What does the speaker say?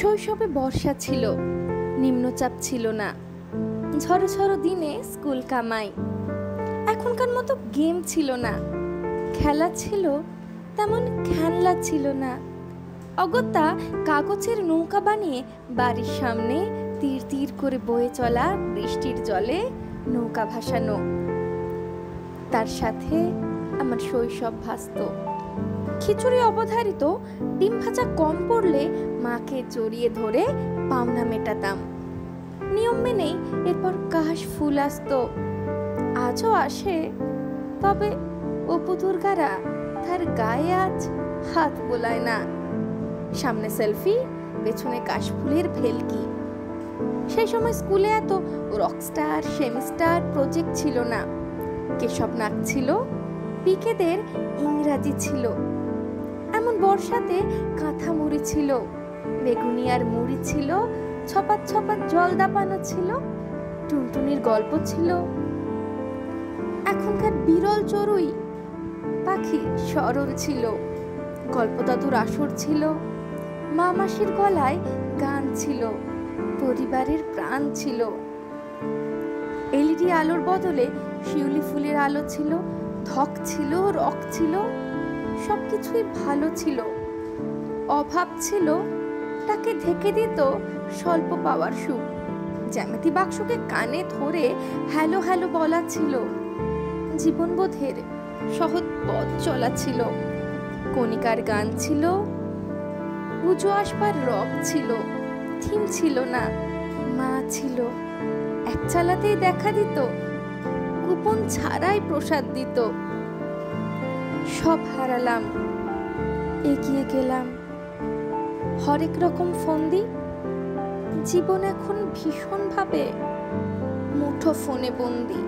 শৈশবে বর্ষা ছিল, নিম্নচাপ ছিল না, ঝড়ো ঝড়ো দিনে স্কুল কামাই। এখনকার মতো গেম ছিল না, খেলা ছিল তেমন খেলনা ছিল না। অগত্যা কাগজের নৌকা বানিয়ে বাড়ির সামনে তীর তীর করে বয়ে চলা বৃষ্টির জলে নৌকা ভাসানো। তার সাথে আমার শৈশব ভাসত। খিচুড়ি অবধারিত, ডিম ভাজা কম পড়লে মাকে জড়িয়ে ধরে পাওনা মেটাতাম। নিয়ম মেনেই এরপর কাশ ফুল আসতো, আজও আসে, তবে অপু দুর্গারা তার গায়ে আজ হাত বোলায় না। সামনে সেলফি, পেছনে কাশফুলের ভেলকি। সেই সময় স্কুলে এত রকস্টার, সেমিস্টার, প্রজেক্ট ছিল না। কেশব নাক ছিল, পিকেদের ইংরাজি ছিল। এমন বর্ষাতে কাঁথা মুড়ি ছিল, বেগুনি আর মুড়ি ছিল, ছপাত ছপাত জল দাপানো ছিল, টুনটুনির গল্প ছিল। এখনকার বিরল চড়ুই পাখি সরল ছিল, গল্পদাদুর আসর ছিল, মা মাসির গলায় গান ছিল, পরিবারের প্রাণ ছিল। এলইডি আলোর বদলে শিউলি ফুলের আলো ছিল, ধক ছিল, রক ছিল, সবকিছুই ভালো ছিল। অভাব ছিল, তাকে ঢেকে দিত স্বল্প পাওয়ার সুখ। জ্যামিতি বাক্সকে কানে ধরে হ্যালো হ্যালো বলা ছিল। জীবনবোধের সহজ পথ চলা ছিল। কণিকার গান ছিল, পুজো আসবার রব ছিল। থিম ছিল না, মা ছিল। এক চালাতেই দেখা দিত, কুপন ছাড়াই প্রসাদ দিত। সব হারালাম, এগিয়ে গেলাম হরেক রকম ফন্দি। জীবন এখন ভীষণভাবে মুঠো ফোনে বন্দি।